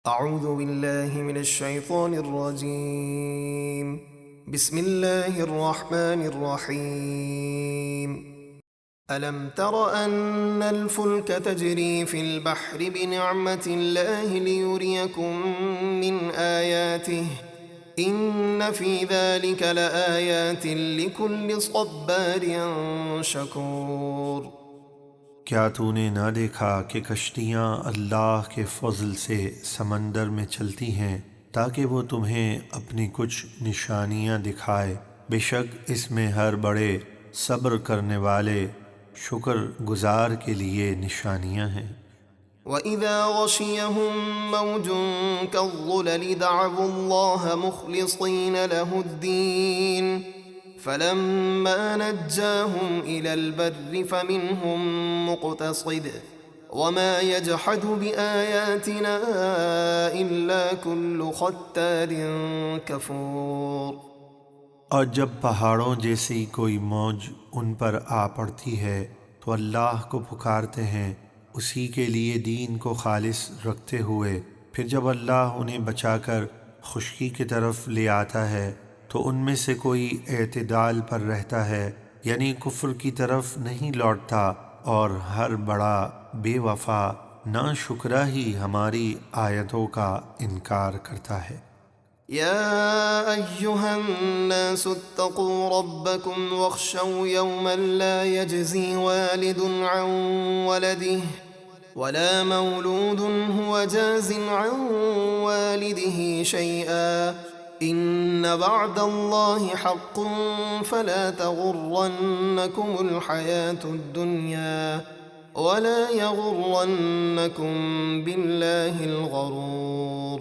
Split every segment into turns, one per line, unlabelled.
اعوذ باللہ من الشیطان الرجیم بسم اللہ الرحمن الرحیم ألم تر أن الفلك تجري في البحر بنعمة الله ليريكم من آياته إن في ذلك لآيات لكل صبار شكور۔
کیا تو نے نہ دیکھا کہ کشتیاں اللہ کے فضل سے سمندر میں چلتی ہیں تاکہ وہ تمہیں اپنی کچھ نشانیاں دکھائے؟ بے شک اس میں ہر بڑے صبر کرنے والے شکر گزار کے لیے نشانیاں ہیں۔
وَإِذَا غَشِيَهُم مَّوْجٌ كَالظُّلَلِ دَعَوُا اللَّهَ مُخْلِصِينَ لَهُ الدِّينَ فَلَمَّا نَجَّاهُمْ إِلَى الْبَرِّ فَمِنْهُم مُّقْتَصِدٌ وَمَا يَجْحَدُ بِآيَاتِنَا إِلَّا كُلُّ خَتَّارٍ كَفُورٍ۔
اور جب پہاڑوں جیسی کوئی موج ان پر آ پڑتی ہے تو اللہ کو پکارتے ہیں اسی کے لیے دین کو خالص رکھتے ہوئے، پھر جب اللہ انہیں بچا کر خشکی کی طرف لے آتا ہے تو ان میں سے کوئی اعتدال پر رہتا ہے، یعنی کفر کی طرف نہیں لوٹتا، اور ہر بڑا بے وفا ناشکرا ہی ہماری آیتوں کا انکار کرتا ہے۔
يا أيها الناس اتقوا ربكم واخشوا يوما لا يجزي والد عن ولده ولا مولود هو جاز عن والده شيئا إن وعد الله حق فلا تغرنكم الحياة الدنيا ولا يغرنكم بالله الغرور۔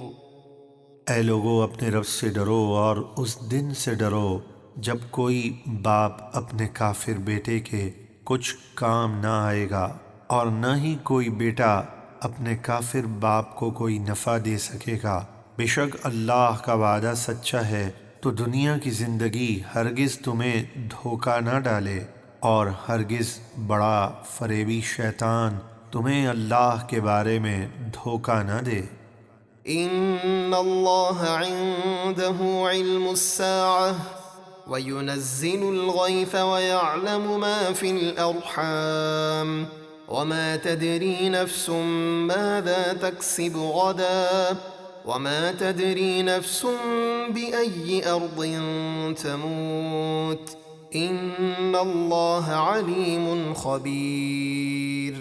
اے لوگو، اپنے رب سے ڈرو اور اس دن سے ڈرو جب کوئی باپ اپنے کافر بیٹے کے کچھ کام نہ آئے گا، اور نہ ہی کوئی بیٹا اپنے کافر باپ کو کوئی نفع دے سکے گا۔ بے شک اللہ کا وعدہ سچا ہے، تو دنیا کی زندگی ہرگز تمہیں دھوکہ نہ ڈالے، اور ہرگز بڑا فریبی شیطان تمہیں اللہ کے بارے میں دھوکہ نہ دے۔
إن الله عنده علم الساعة وينزل الغيث ويعلم ما في الأرحام وما تدري نفس ماذا تكسب غدا وما تدري نفس بأي أرض تموت إن الله عليم خبير۔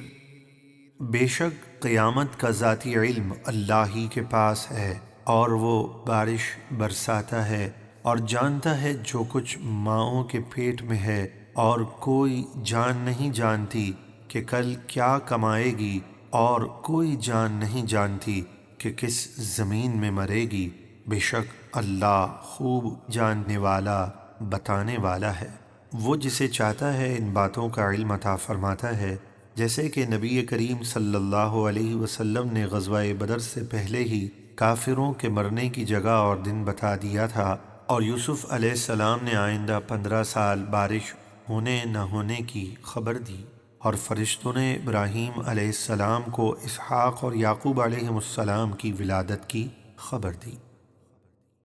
بے شک قیامت کا ذاتی علم اللہ ہی کے پاس ہے، اور وہ بارش برساتا ہے اور جانتا ہے جو کچھ ماؤں کے پیٹ میں ہے، اور کوئی جان نہیں جانتی کہ کل کیا کمائے گی، اور کوئی جان نہیں جانتی کہ کس زمین میں مرے گی۔ بے شک اللہ خوب جاننے والا بتانے والا ہے۔ وہ جسے چاہتا ہے ان باتوں کا علم عطا فرماتا ہے، جیسے کہ نبی کریم صلی اللہ علیہ وسلم نے غزوہ بدر سے پہلے ہی کافروں کے مرنے کی جگہ اور دن بتا دیا تھا، اور یوسف علیہ السلام نے آئندہ 15 سال بارش ہونے نہ ہونے کی خبر دی، اور فرشتوں نے ابراہیم علیہ السلام کو اسحاق اور یعقوب علیہ السلام کی ولادت کی خبر دی۔